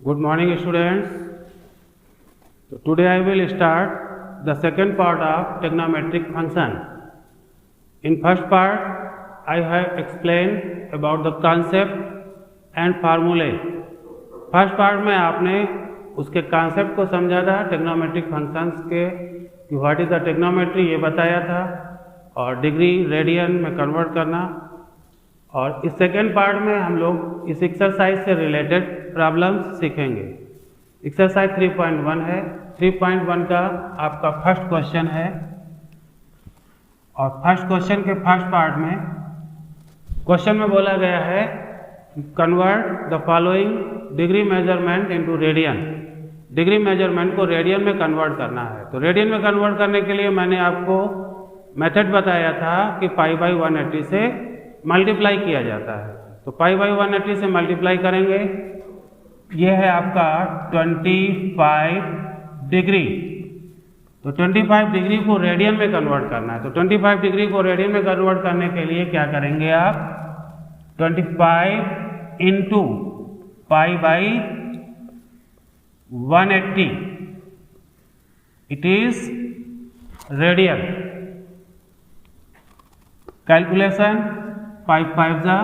Good morning, students. So today I will start the second part of trigonometric function. In first part, I have explained about the concept and formulae. First part में आपने उसके concept को समझा था trigonometric functions के कि what is the trigonometry ये बताया था और डिग्री रेडियन में कन्वर्ट करना। और इस सेकेंड पार्ट में हम लोग इस एक्सरसाइज से रिलेटेड प्रॉब्लम्स सीखेंगे। एक्सरसाइज 3.1 है। 3.1 का आपका फर्स्ट क्वेश्चन है और फर्स्ट क्वेश्चन के फर्स्ट पार्ट में क्वेश्चन में बोला गया है convert the following degree measurement into radian. Degree measurement को रेडियन में कन्वर्ट करना है। तो रेडियन में कन्वर्ट करने के लिए मैंने आपको मेथड बताया था कि पाई बाई 180 से मल्टीप्लाई किया जाता है। तो पाई बाई 180 से मल्टीप्लाई करेंगे, ये है आपका 25 डिग्री। तो 25 डिग्री को रेडियन में कन्वर्ट करना है। तो 25 डिग्री को रेडियन में कन्वर्ट करने के लिए क्या करेंगे आप, 25 into pi by 180 it is radian. Calculation 5 5 जा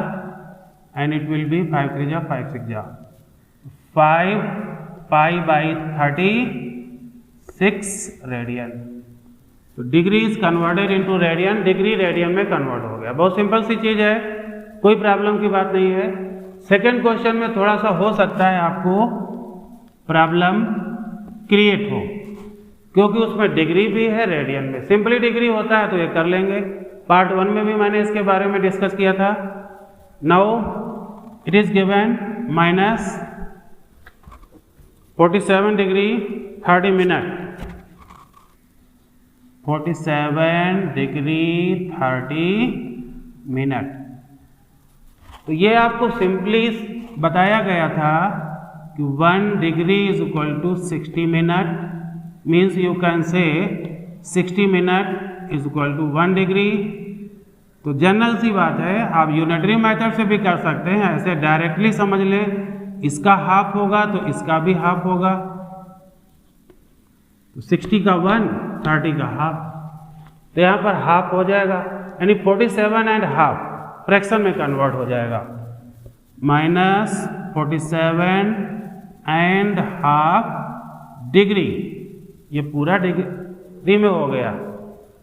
and it will be 5 3 जा 5 6 जा 5 पाई बाई 36 रेडियन। तो degree is converted into radian, degree radian में कन्वर्ट हो गया। बहुत सिंपल सी चीज है, कोई प्रॉब्लम की बात नहीं है। सेकंड क्वेश्चन में थोड़ा सा हो सकता है आपको प्रॉब्लम क्रिएट हो, क्योंकि उसमें डिग्री भी है रेडियन में। सिंपली डिग्री होता है तो ये कर लेंगे। पार्ट 1 में भी मैंने इसके बारे में डिस्कस किया था। Now it is given minus 47 degree 30 minute, 47 degree 30 minute. तो ये आपको सिंपली बताया गया था कि 1 degree is equal to 60 minute, means you can say 60 minute is equal to 1 degree. तो जनरल सी बात है, आप यूनिटरी मेथड से भी कर सकते हैं, ऐसे डायरेक्टली समझ लें इसका हाफ होगा तो इसका भी हाफ होगा। तो 60 का 1, 30 का हाफ, तो यहाँ पर हाफ हो जाएगा, यानी 47 एंड हाफ फ्रैक्शन में कन्वर्ट हो जाएगा। माइनस 47 एंड हाफ डिग्री, ये पूरा डिग्री में हो गया।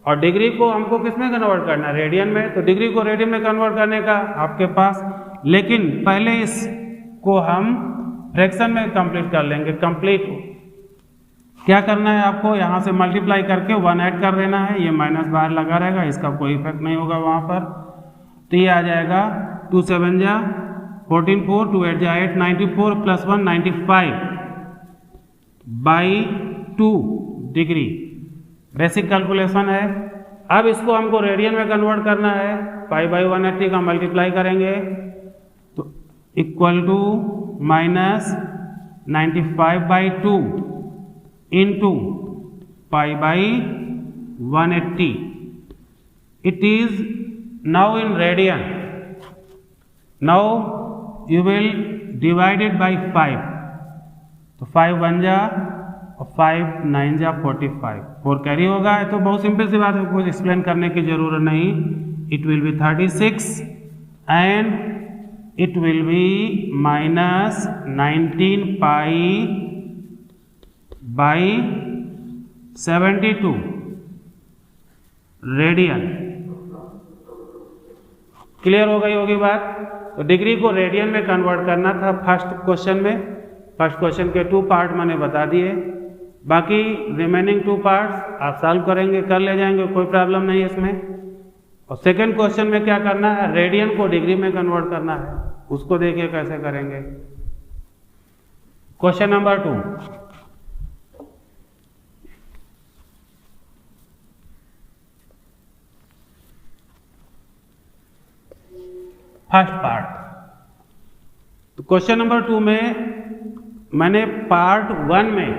और डिग्री को हमको किस में कन्वर्ट करना है, रेडियन में। तो डिग्री को रेडियन में कन्वर्ट करने का आपके पास, लेकिन पहले इसको हम फ्रैक्शन में कंप्लीट कर लेंगे। कंप्लीट क्या करना है आपको, यहाँ से मल्टीप्लाई करके 1 ऐड कर देना है। ये माइनस बाहर लगा रहेगा, इसका कोई इफेक्ट नहीं होगा वहाँ पर। तो ये आ जाएगा 2 7 जा 14 4 2 8 जा 8 94 plus 1 95 by 2 degree. Basic calculation है। अब इसको हमको रेडियन में कन्वर्ट करना है। पाई बाई 180 का मल्टीप्लाई करेंगे तो equal to minus 95 by 2 into pi by 180। It is now in radian. Now you will divide it by 5। तो 5 1 जा और 5 9 जा 45, 4 कैरी होगा। तो बहुत सिंपल सी बात है, कुछ एक्सप्लेन करने की जरूरत नहीं। It will B 36 and it will B minus 19 pi by 72 radian. Clear हो गई होगी बात। तो डिग्री को रेडियन में कन्वर्ट करना था फर्स्ट क्वेश्चन में। फर्स्ट क्वेश्चन के 2 पार्ट मैंने बता दिए, बाकी रिमेनिंग 2 पार्ट्स आप सॉल्व करेंगे, कर ले जाएंगे, कोई प्रॉब्लम नहीं है इसमें। और सेकंड क्वेश्चन में क्या करना है, रेडियन को डिग्री में कन्वर्ट करना है। उसको देखिए कैसे करेंगे। Question number 2, first part. तो क्वेश्चन नंबर 2 में मैंने पार्ट 1 में,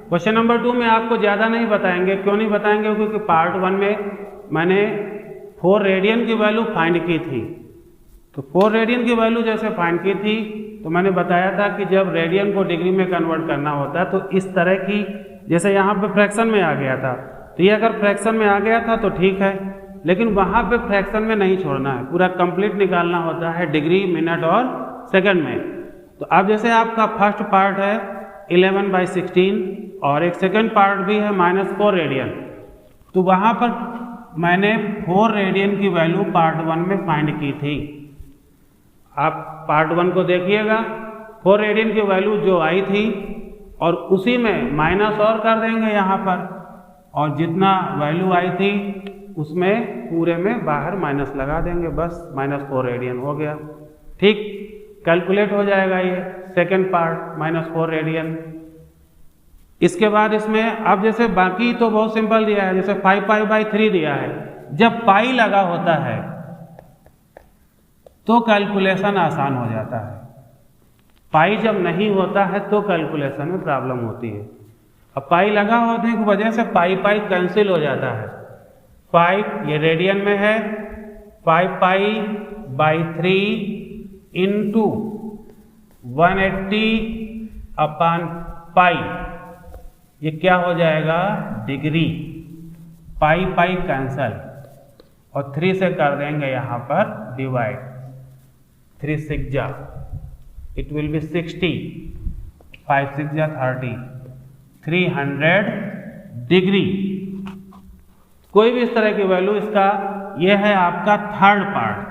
क्वेश्चन नंबर 2 में आपको ज़्यादा नहीं बताएंगे। क्यों नहीं बताएंगे, क्योंकि पार्ट 1 में मैंने 4 रेडियन की वैल्यू फाइंड की थी। तो 4 रेडियन की वैल्यू जैसे फाइंड की थी तो मैंने बताया था कि जब रेडियन को डिग्री में कन्वर्ट करना होता है तो इस तरह की, जैसे यहाँ पे फ्रैक्शन में आ गया था, तो ये अगर फ्रैक्शन में आ गया था तो ठीक है, लेकिन वहाँ पे फ्रैक्शन में नहीं छोड़ना है, पूरा कंप्लीट निकालना होता है डिग्री, मिनट और सेकंड में। तो अब जैसे आपका फर्स्ट पार्ट है 11/16 और एक सेकंड पार्ट भी है -4 रेडियन, तो वहाँ पर मैंने 4 रेडियन की वैल्यू पार्ट 1 में फाइंड की थी। आप पार्ट 1 को देखिएगा, 4 रेडियन की वैल्यू जो आई थी और उसी में माइनस और कर देंगे यहाँ पर, और जितना वैल्यू आई थी उसमें पूरे में बाहर माइनस लगा देंगे, बस -4 रेडियन हो गया। ठीक, कैलकुलेट हो जाएगा ये सेकेंड पार्ट -4 रेडियन। इसके बाद इसमें अब जैसे बाकी तो बहुत सिंपल दिया है, जैसे 5π/3 दिया है, जब पाई लगा होता है तो कैलकुलेशन आसान हो जाता है, पाई जब नहीं होता है तो कैलकुलेशन में प्रॉब्लम होती है। अब पाई लगा होने की वजह से पाई कैंसिल हो जाता है। 5 ये रेडियन में है, 5π/3 इंटू 180/π, ये क्या हो जाएगा, डिग्री। पाई कैंसल और 3 से कर देंगे यहाँ पर डिवाइड, 3 6 जा, इट विल बी 60, 5 6 जा 30, 300 डिग्री। कोई भी इस तरह की वैल्यू, इसका यह है आपका थर्ड पार्ट।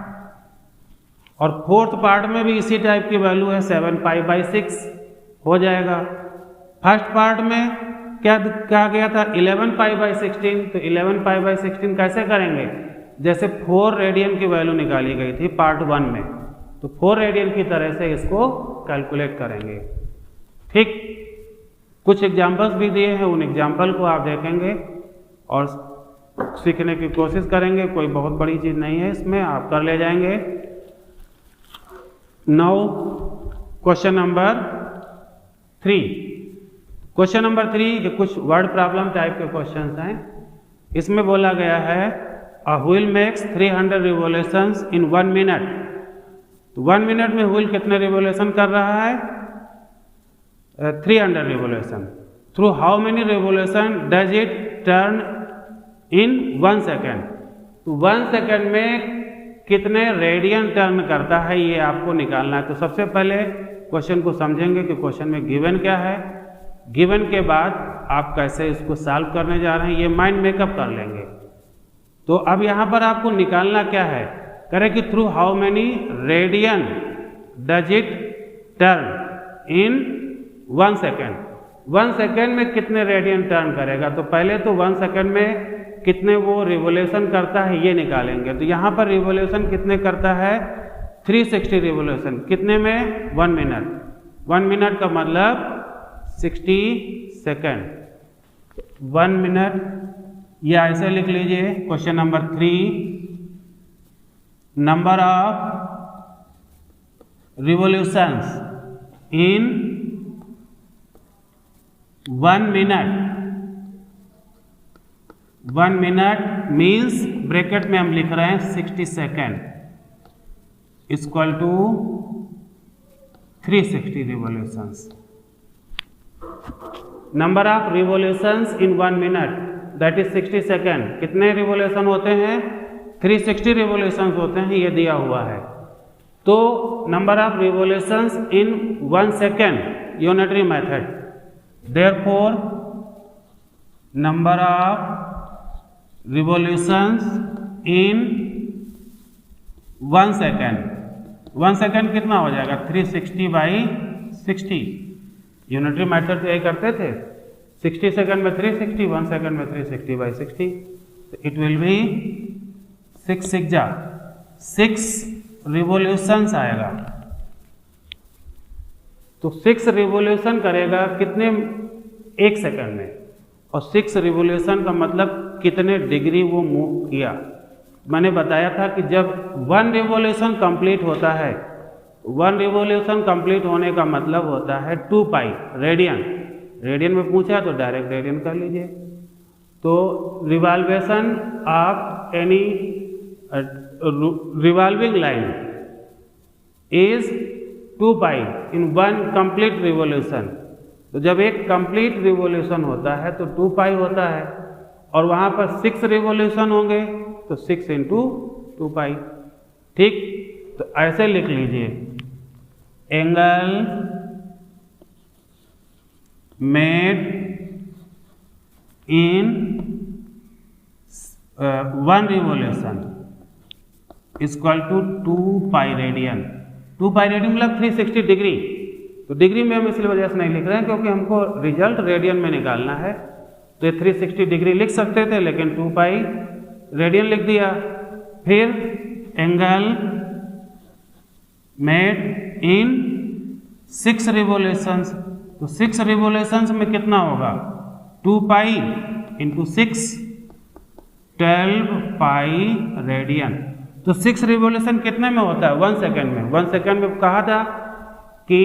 और फोर्थ पार्ट में भी इसी टाइप की वैल्यू है, 7π/6 हो जाएगा। फर्स्ट पार्ट में क्या गया था, 11π/16, तो 11π/16 कैसे करेंगे, जैसे 4 रेडियन की वैल्यू निकाली गई थी पार्ट 1 में, तो 4 रेडियन की तरह से इसको कैलकुलेट करेंगे। ठीक, कुछ एग्जाम्पल्स भी दिए हैं, उन एग्जाम्पल को आप देखेंगे और सीखने की कोशिश करेंगे। कोई बहुत बड़ी चीज नहीं है इसमें, आप कर ले जाएंगे। Now question number 3। Question number 3 ये कुछ वर्ड प्रॉब्लम टाइप के क्वेश्चंस हैं। इसमें बोला गया है a wheel makes 300 revolutions in 1 minute. तो 1 मिनट में व्हील कितने रिवोल्यूशन कर रहा है, 300 revolution. Through how many revolution does it turn in 1 second. तो 1 सेकेंड में कितने रेडियन टर्न करता है ये आपको निकालना है। तो सबसे पहले क्वेश्चन को समझेंगे कि क्वेश्चन में गिवन क्या है, गिवन के बाद आप कैसे इसको सॉल्व करने जा रहे हैं ये माइंड मेकअप कर लेंगे। तो अब यहाँ पर आपको निकालना क्या है, करें कि through how many radian does it turn in 1 second. 1 second में कितने रेडियन टर्न करेगा, तो पहले तो 1 सेकेंड में कितने वो रिवोल्यूशन करता है ये निकालेंगे। तो यहाँ पर रिवोल्यूशन कितने करता है, 360 रिवोल्यूशन। कितने में, 1 मिनट। 1 मिनट का मतलब 60 सेकेंड। 1 मिनट, या ऐसे लिख लीजिए question number 3, number of revolutions in 1 minute. 1 minute means bracket में हम लिख रहे हैं 60 second equal to 360 revolutions. Number of revolutions in 1 minute that is 60 second. कितने रिवोल्यूशन होते हैं, 360 रिवोल्यूशंस होते हैं, ये दिया हुआ है। तो number of revolutions in 1 second unitary method, therefore number of revolutions in 1 second. 1 second कितना हो जाएगा, 360/60। यूनिटरी मेथड से यही करते थे, 60 सेकेंड में 360, 1 सेकेंड में 360/60। इट विल बी 6 6 जा 6 रिवोल्यूशंस आएगा। तो 6 रिवोल्यूशन करेगा कितने, 1 सेकेंड में। और 6 रिवोल्यूशन का मतलब कितने डिग्री वो मूव किया। मैंने बताया था कि जब 1 रिवोल्यूशन कंप्लीट होता है, 1 रिवोल्यूशन कंप्लीट होने का मतलब होता है 2π रेडियन। रेडियन में पूछा तो डायरेक्ट रेडियन कर लीजिए। तो revolution of any revolving line is 2 pi in 1 complete revolution. तो जब एक कंप्लीट रिवोल्यूशन होता है तो 2 पाई होता है, और वहाँ पर 6 रिवोल्यूशन होंगे तो 6 इंटू 2 पाई। ठीक, तो ऐसे लिख लीजिए, angle made in 1 revolution equal to 2 pi radian. 2 pi radian मतलब 360 डिग्री। तो डिग्री में हम इसलिए वजह से नहीं लिख रहे हैं क्योंकि हमको रिजल्ट रेडियन में निकालना है। तो ये 360 डिग्री लिख सकते थे, लेकिन 2 पाई रेडियन लिख दिया। फिर एंगल मेड इन 6 रिवोल्यूशंस। तो 6 रिवोल्यूशंस में कितना होगा? 2 पाई इंटू 6, 12 पाई रेडियन। तो 6 रिवोल्यूशन कितने में होता है? 1 सेकेंड में। 1 सेकेंड में कहा था कि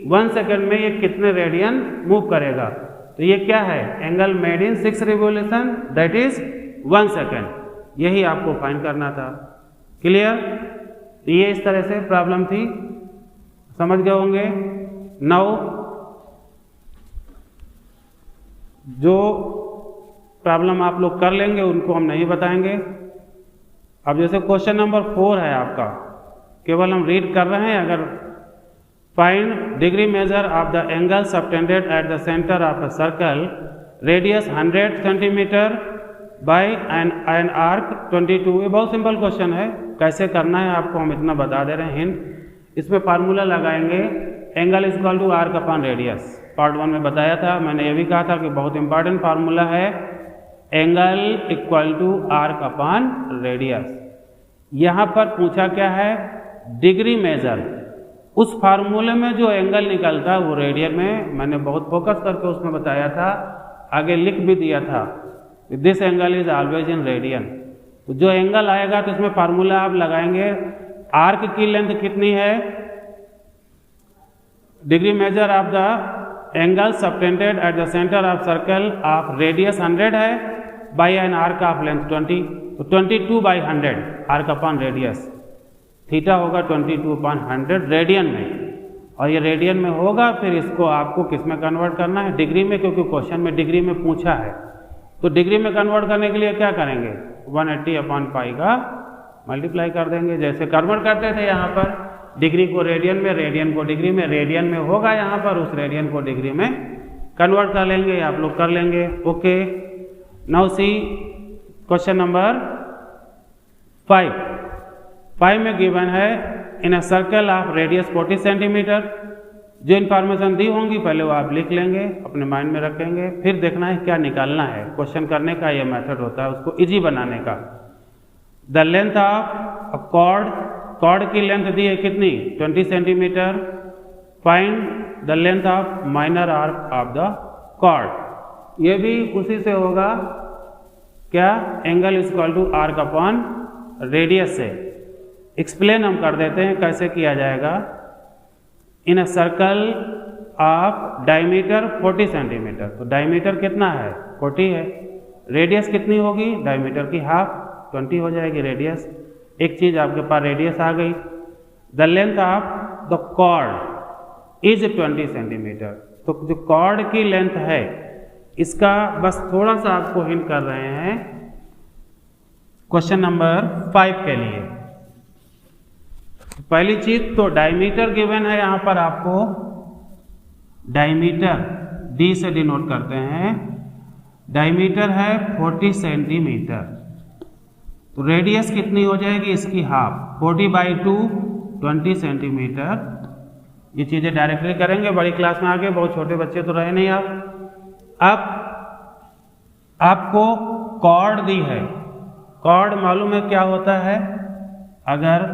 1 सेकेंड में ये कितने रेडियन मूव करेगा। तो ये क्या है? Angle made in 6 revolution, that is 1 second. यही आपको फाइंड करना था। क्लियर? तो ये इस तरह से प्रॉब्लम थी, समझ गए होंगे। नाउ जो प्रॉब्लम आप लोग कर लेंगे उनको हम नहीं बताएंगे। अब जैसे क्वेश्चन नंबर 4 है आपका, केवल हम रीड कर रहे हैं। अगर find degree measure of the angle subtended at the centre of a circle, radius 100 centimetre bye an arc 22। ये बहुत सिंपल क्वेश्चन है, कैसे करना है आपको हम इतना बता दे रहे हैं, हिंट। इसमें फार्मूला लगाएंगे, angle is equal to arc upon radius. Part 1 में बताया था, मैंने ये भी कहा था कि बहुत इंपॉर्टेंट फार्मूला है, angle equal to arc upon radius. यहाँ पर पूछा क्या है? Degree measure. उस फार्मूले में जो एंगल निकलता है वो रेडियन में, मैंने बहुत फोकस करके उसमें बताया था, आगे लिख भी दिया था, this angle is always in radian. तो जो एंगल आएगा तो इसमें फार्मूला आप लगाएंगे, आर्क की लेंथ कितनी है? Degree measure of the angle subtended at the centre of circle of radius 100 है, by an arc of length 20। तो 22 by 100 arc upon radius, theta होगा 22 अपॉन 100 रेडियन में। और ये रेडियन में होगा, फिर इसको आपको किस में कन्वर्ट करना है? डिग्री में, क्योंकि क्वेश्चन में डिग्री में पूछा है। तो डिग्री में कन्वर्ट करने के लिए क्या करेंगे? 180 अपॉन पाई का मल्टीप्लाई कर देंगे, जैसे कन्वर्ट करते थे यहाँ पर डिग्री को रेडियन में, रेडियन को डिग्री में। रेडियन में होगा यहाँ पर, उस रेडियन को डिग्री में कन्वर्ट कर लेंगे, आप लोग कर लेंगे। Okay, now see question number 5 में गिवन है, in a circle of radius 40 centimetre. जो इन्फॉर्मेशन दी होंगी पहले वो आप लिख लेंगे, अपने माइंड में रखेंगे, फिर देखना है क्या निकालना है। क्वेश्चन करने का ये मेथड होता है उसको इजी बनाने का। The length of a chord, chord की लेंथ दी है कितनी? 20 centimetre. Find the length of minor arc of the chord. ये भी उसी से होगा, क्या? Angle is equal to arc upon radius से। एक्सप्लेन हम कर देते हैं कैसे किया जाएगा। In a circle of diameter 40 centimetre. तो डायमीटर कितना है? 40 है। रेडियस कितनी होगी? डायमीटर की हाफ, 20 हो जाएगी रेडियस। एक चीज आपके पास रेडियस आ गई। The length of the chord is 20 centimetre. तो जो कॉर्ड की लेंथ है, इसका बस थोड़ा सा आपको हिंट कर रहे हैं क्वेश्चन नंबर 5 के लिए। पहली चीज तो डायमीटर गिवन है, यहां पर आपको डायमीटर डी से डिनोट करते हैं। डायमीटर है 40 सेंटीमीटर। तो रेडियस कितनी हो जाएगी? इसकी हाफ, 40/2 20 सेंटीमीटर। ये चीजें डायरेक्टली करेंगे, बड़ी क्लास में आगे, बहुत छोटे बच्चे तो रहे नहीं आप। अब आपको कॉर्ड दी है, कॉर्ड मालूम है क्या होता है? अगर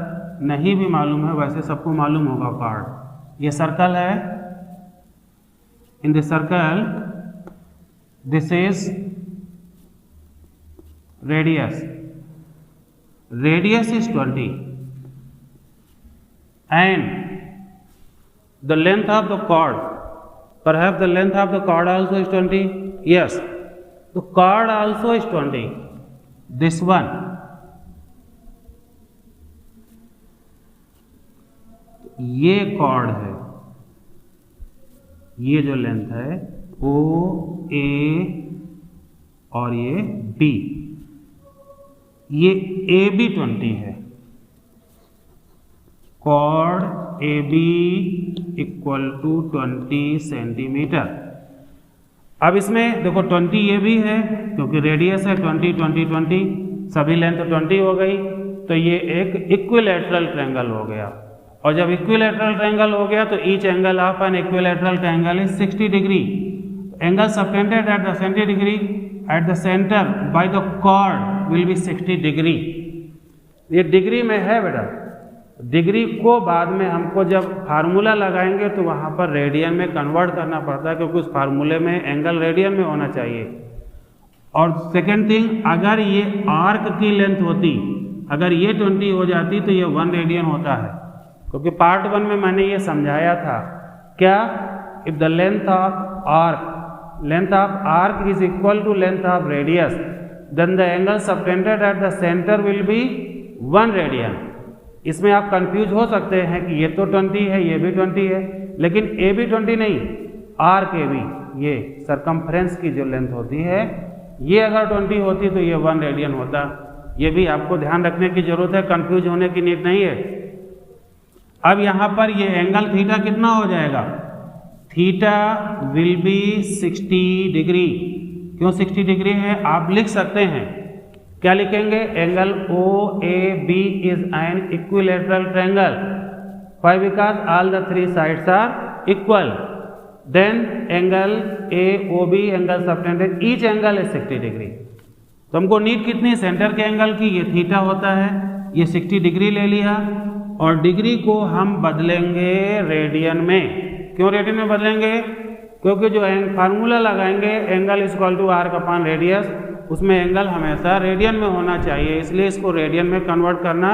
नहीं भी मालूम है, वैसे सबको मालूम होगा कॉर्ड। ये सर्कल है, in the circle this is radius, radius is 20 and the length of the chord, perhaps the length of the cord also is 20. Yes, the cord also is 20. This one, ये cord है, ये जो length है ओ ए और ये B, ये ए B 20 है। Chord A B equal to 20 centimetre. अब इसमें देखो 20 ये भी है क्योंकि रेडियस है 20 20 20, सभी लेंथ 20 हो गई, तो ये एक इक्विलैटरल ट्रायंगल हो गया। और जब इक्विलैटरल ट्रायंगल हो गया तो each angle of an equilateral triangle is 60 degree. Angle subtended at the 70 degree at the centre by the chord will be 60 degree. ये डिग्री में है बेटा, डिग्री को बाद में हमको जब फार्मूला लगाएंगे तो वहाँ पर रेडियन में कन्वर्ट करना पड़ता है, क्योंकि उस फार्मूले में एंगल रेडियन में होना चाहिए। और सेकेंड थिंग, अगर ये आर्क की लेंथ होती, अगर ये 20 हो जाती तो ये 1 रेडियन होता है, क्योंकि पार्ट 1 में मैंने ये समझाया था क्या, if the length of arc is equal to length of radius then the angle subtended at the centre will be 1 radian. इसमें आप कंफ्यूज हो सकते हैं कि ये तो 20 है, ये भी 20 है, लेकिन ए भी 20 नहीं, आर्क ए बी, ये सरकमफ्रेंस की जो लेंथ होती है, ये अगर 20 होती तो ये 1 रेडियन होता। ये भी आपको ध्यान रखने की जरूरत है, कंफ्यूज होने की नीड नहीं है। अब यहाँ पर ये एंगल थीटा कितना हो जाएगा, थीटा विल बी 60 डिग्री। क्यों 60 डिग्री है, आप लिख सकते हैं, क्या लिखेंगे, angle O A B is an equilateral triangle, why, because all the 3 sides are equal, then angle A O B angle subtended, each angle is 60 degree. तो हमको नीड कितनी, सेंटर के एंगल की, ये थीटा होता है, ये 60 डिग्री ले लिया, और डिग्री को हम बदलेंगे रेडियन में। क्यों रेडियन में बदलेंगे, क्योंकि जो फार्मूला लगाएंगे angle is equal to arc upon radius, उसमें एंगल हमेशा रेडियन में होना चाहिए, इसलिए इसको रेडियन में कन्वर्ट करना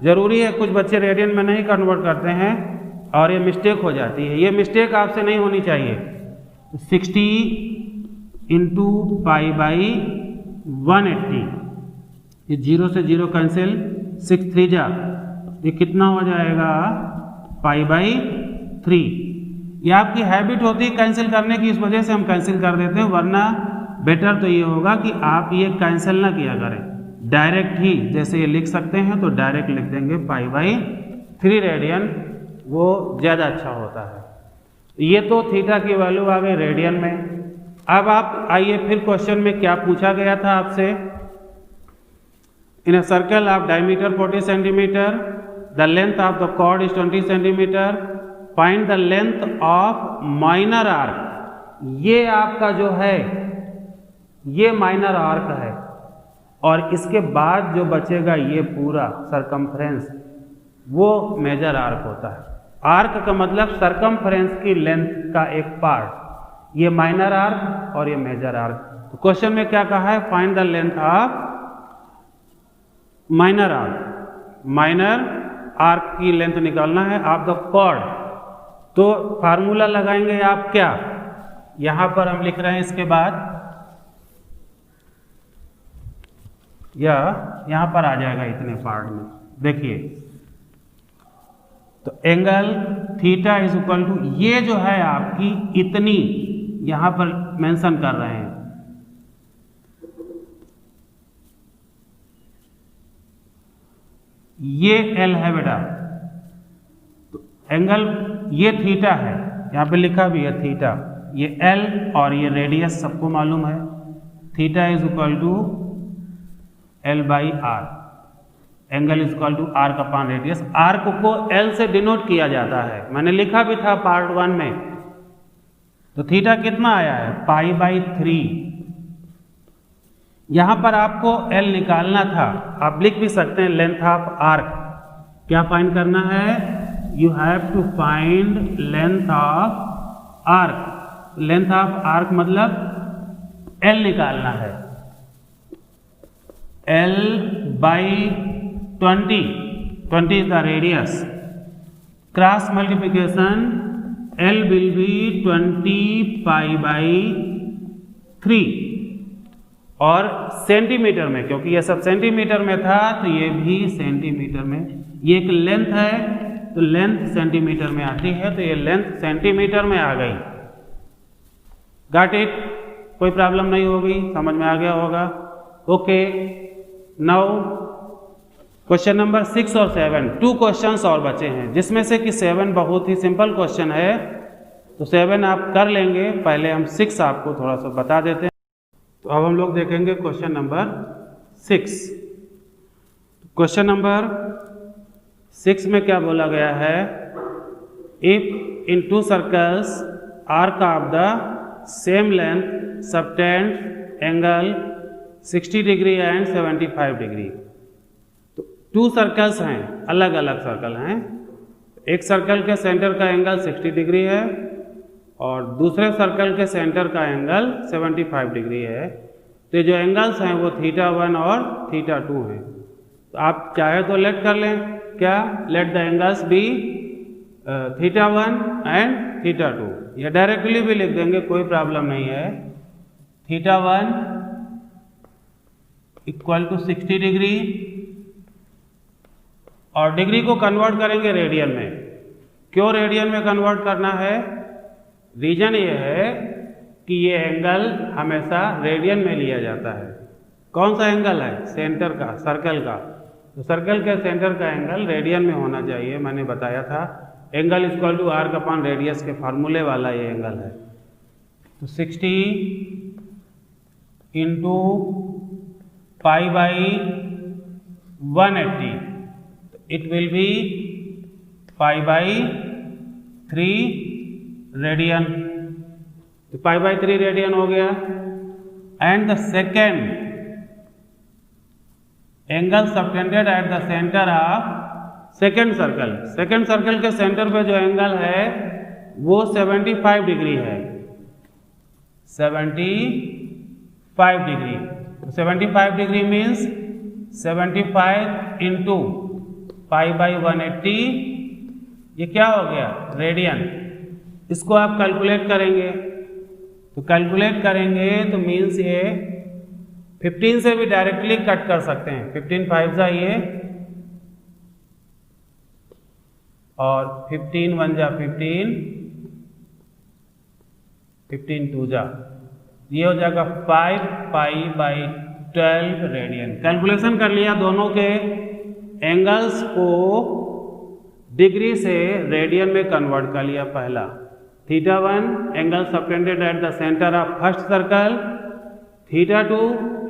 जरूरी है। कुछ बच्चे रेडियन में नहीं कन्वर्ट करते हैं और ये मिस्टेक हो जाती है, ये मिस्टेक आपसे नहीं होनी चाहिए। 60 इंटू पाई बाई 180, ये 0 से 0 कैंसिल, 6 3 जा, ये कितना हो जाएगा, पाई बाई 3। ये आपकी हैबिट होती है कैंसिल करने की, इस वजह से हम कैंसिल कर देते हैं, वरना बेटर तो ये होगा कि आप ये कैंसिल ना किया करें, डायरेक्ट ही जैसे ये लिख सकते हैं तो डायरेक्ट लिख देंगे पाई बाई 3 रेडियन, वो ज़्यादा अच्छा होता है। ये तो थीटा की वैल्यू आ गई रेडियन में। अब आप आइए फिर क्वेश्चन में क्या पूछा गया था आपसे, in a circle of diameter 40 centimetre, the length of the chord is 20 centimetre, find the length of minor arc. ये आपका जो है ये माइनर आर्क है, और इसके बाद जो बचेगा ये पूरा सरकमफ्रेंस, वो मेजर आर्क होता है। आर्क का मतलब सरकमफ्रेंस की लेंथ का एक पार्ट, ये माइनर आर्क और ये मेजर आर्क। तो क्वेश्चन में क्या कहा है, find the length of minor arc, minor arc की लेंथ निकालना है ऑफ द कॉर्ड। तो फार्मूला लगाएंगे आप क्या, यहां पर हम लिख रहे हैं, इसके बाद या यहां पर आ जाएगा इतने पार्ट में, देखिए, तो angle theta is equal to, ये जो है आपकी इतनी यहां पर मेंशन कर रहे हैं, ये एल है बेटा, तो एंगल ये थीटा है, यहां पे लिखा भी है थीटा, ये एल और ये रेडियस सबको मालूम है, theta is equal to L by R, angle is equal to arc upon radius. Arc को एल से डिनोट किया जाता है, मैंने लिखा भी था पार्ट 1 में। तो थीटा कितना आया है, पाई बाई 3। यहां पर आपको एल निकालना था, आप लिख भी सकते हैं लेंथ ऑफ आर्क। क्या फाइंड करना है, you have to find length of arc. Length of arc मतलब एल निकालना है, L by 20, 20 is the radius, cross multiplication L will be 20 pi by 3, और सेंटीमीटर में, क्योंकि ये सब सेंटीमीटर में था तो ये भी सेंटीमीटर में, ये एक लेंथ है तो लेंथ सेंटीमीटर में आती है, तो ये लेंथ सेंटीमीटर में आ गई। Got it? कोई प्रॉब्लम नहीं होगी, समझ में आ गया होगा। ओके, नाउ क्वेश्चन नंबर 6 और 7, 2 क्वेश्चंस और बचे हैं, जिसमें से कि 7 बहुत ही सिंपल क्वेश्चन है, तो 7 आप कर लेंगे। पहले हम 6 आपको थोड़ा सा बता देते हैं। तो अब हम लोग देखेंगे क्वेश्चन नंबर 6। क्वेश्चन नंबर 6 में क्या बोला गया है? If in 2 circles arc of the same length subtend angle 60 degree and 75 degree. तो 2 सर्कल्स हैं, अलग अलग सर्कल हैं। एक सर्कल के सेंटर का एंगल 60 डिग्री है और दूसरे सर्कल के सेंटर का एंगल 75 डिग्री है। तो ये जो एंगल्स हैं वो θ1 और θ2 हैं। तो आप चाहे तो लेट कर लें, क्या? Let the angles be θ1 and θ2, या डायरेक्टली भी लिख देंगे, कोई प्रॉब्लम नहीं है। θ1 इक्वल टू 60 डिग्री, और डिग्री को कन्वर्ट करेंगे रेडियन में। क्यों रेडियन में कन्वर्ट करना है? रीजन ये है कि ये एंगल हमेशा रेडियन में लिया जाता है। कौन सा एंगल है? सेंटर का, सर्कल का। तो सर्कल के सेंटर का एंगल रेडियन में होना चाहिए, मैंने बताया था। Angle equal to arc upon radius के फार्मूले वाला ये एंगल है। तो 60 into pi by 180, it will be pi by 3 radian. तो पाई बाई 3 रेडियन हो गया। And the second angle subtended at the centre of second circle, second circle के centre पे जो एंगल है वो 75 डिग्री है, 75 डिग्री। तो 75 degree means 75 into pi by 180, ये क्या हो गया? रेडियन। इसको आप कैलकुलेट करेंगे, तो कैलकुलेट करेंगे तो मीन्स ये 15 से भी डायरेक्टली कट कर सकते हैं। 15 5 जा ये, और 15 1 जा 15, 15 2 जा, ये हो जाएगा 5 पाई बाई 12 रेडियन। कैलकुलेशन कर लिया, दोनों के एंगल्स को डिग्री से रेडियन में कन्वर्ट कर लिया। पहला θ1 angle subtended at the centre of first circle, θ2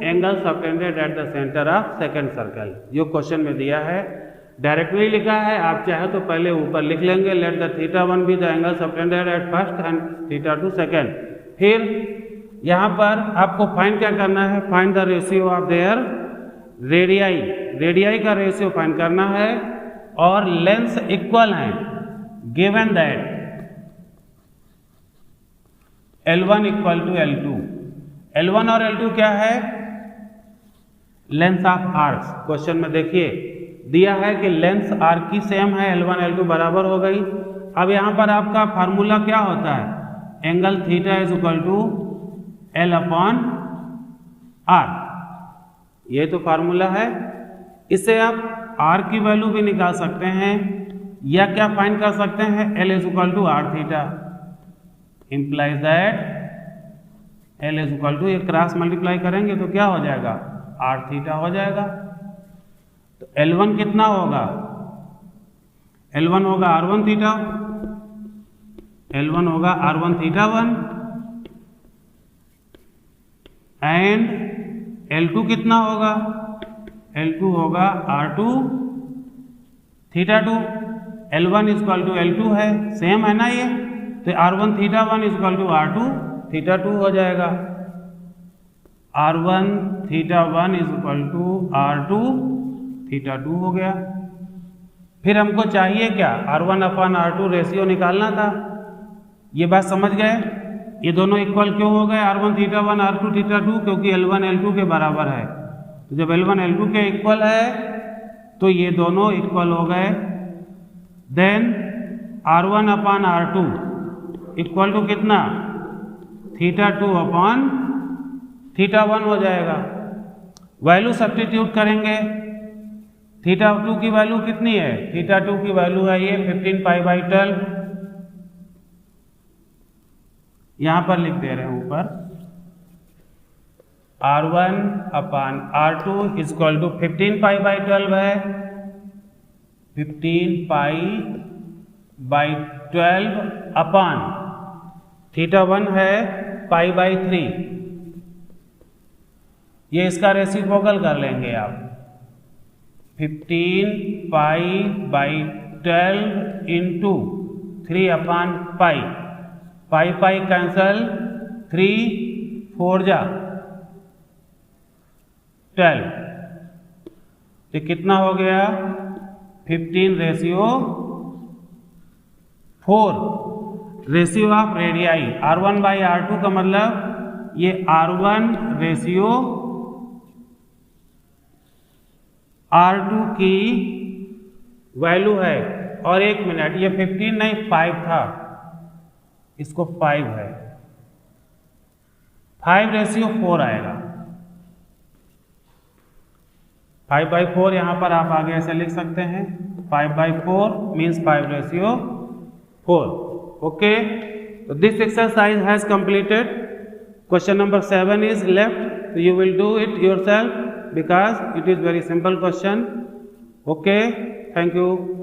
angle subtended at the centre of second circle. जो क्वेश्चन में दिया है डायरेक्टली लिखा है, आप चाहे तो पहले ऊपर लिख लेंगे, let the θ1 be the angle subtended at first and θ2 second. फिर यहाँ पर आपको फाइंड क्या करना है? Find the ratio of their radii, radii का रेशियो फाइंड करना है, और लेंस इक्वल हैं। Given that L1 equal to L2, L1 और L2 क्या है? Length of arcs. क्वेश्चन में देखिए दिया है कि लेंथ आर्क की सेम है, L1 L2 बराबर हो गई। अब यहाँ पर आपका फार्मूला क्या होता है? Angle theta is equal to L upon R, ये तो फार्मूला है। इससे आप R की वैल्यू भी निकाल सकते हैं, या क्या फाइंड कर सकते हैं? L is equal to R theta, implies that L is equal to, ये क्रॉस मल्टीप्लाई करेंगे तो क्या हो जाएगा? R थीटा हो जाएगा। तो L1 कितना होगा? L1 होगा R1 थीटा, L1 होगा R1 थीटा 1, एंड L2 कितना होगा? L2 होगा R2 theta 2। L1 equal to L2 है, सेम है ना ये, तो R1 theta 1 equal to R2 theta 2 हो जाएगा। R1 theta 1 equal to R2 theta 2 हो गया। फिर हमको चाहिए क्या? R1 अपॉन R2 रेशियो निकालना था। ये बात समझ गए? ये दोनों इक्वल क्यों हो गए? R1 थीटा 1 R2 थीटा 2, क्योंकि L1 L2 के बराबर है। तो जब L1 L2 के इक्वल है तो ये दोनों इक्वल हो गए। Then R1 upon R2 equal to कितना? थीटा 2 अपॉन थीटा 1 हो जाएगा। वैल्यू सब्स्टिट्यूट करेंगे थीटा 2 की वैल्यू कितनी है? थीटा 2 की वैल्यू है ये 15 पाई बाई 12। यहां पर लिख दे रहे हैं ऊपर R1 upon R2 is equal to 15 pi by 12 है, 15 पाई बाई 12 अपान थीटा 1 है पाई बाई 3। ये इसका रेसिप्रोकल कर लेंगे आप, 15 pi by 12 into 3 upon pi, pi pi cancel, 3 4 जा 12, तो कितना हो गया? 15 ratio 4, ratio of radii R1 by R2 का मतलब ये R1 रेशियो R2 की वैल्यू है। और 1 मिनट, ये 15 नहीं 5 था, इसको 5 है, 5 रेशियो 4 आएगा। 5 बाई 4 यहां पर आप आगे ऐसे लिख सकते हैं, 5 बाई 4 मीन्स 5 रेशियो 4। ओके, तो this exercise has completed. Question number 7 is left, so you will do it yourself because it is very simple question. Okay, thank you.